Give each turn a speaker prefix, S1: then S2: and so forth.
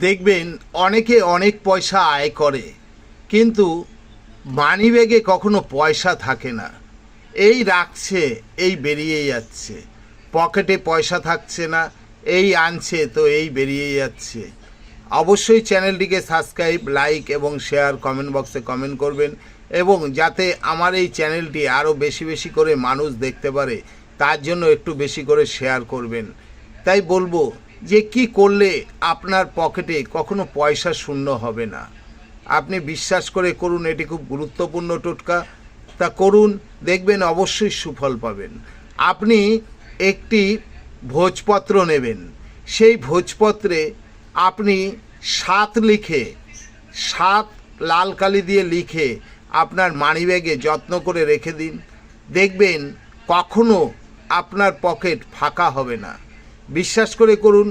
S1: দেখবেন অনেকে অনেক পয়সা আয় করে, কিন্তু মানিব্যাগে কখনো পয়সা থাকে না। এই রাখছে, এই বেরিয়ে যাচ্ছে। পকেটে পয়সা থাকছে না, এই আনছে তো এই বেরিয়ে যাচ্ছে। অবশ্যই চ্যানেলটিকে সাবস্ক্রাইব, লাইক এবং শেয়ার, কমেন্ট বক্সে কমেন্ট করবেন, এবং যাতে আমার এই চ্যানেলটি আরও বেশি বেশি করে মানুষ দেখতে পারে তার জন্য একটু বেশি করে শেয়ার করবেন। তাই বলবো যে কি করলে আপনার পকেটে কখনো পয়সা শূন্য হবে না। আপনি বিশ্বাস করে করুন, এটি খুব গুরুত্বপূর্ণ টোটকা। তা করুন, দেখবেন অবশ্যই সুফল পাবেন। আপনি একটি ভোজপত্র নেবেন, সেই ভোজপত্রে আপনি ৭ লিখে, ৭ লাল কালি দিয়ে লিখে আপনার মানিব্যাগে যত্ন করে রেখে দিন। দেখবেন কখনো আপনার পকেট ফাঁকা হবে না। বিশ্বাস করে করুন,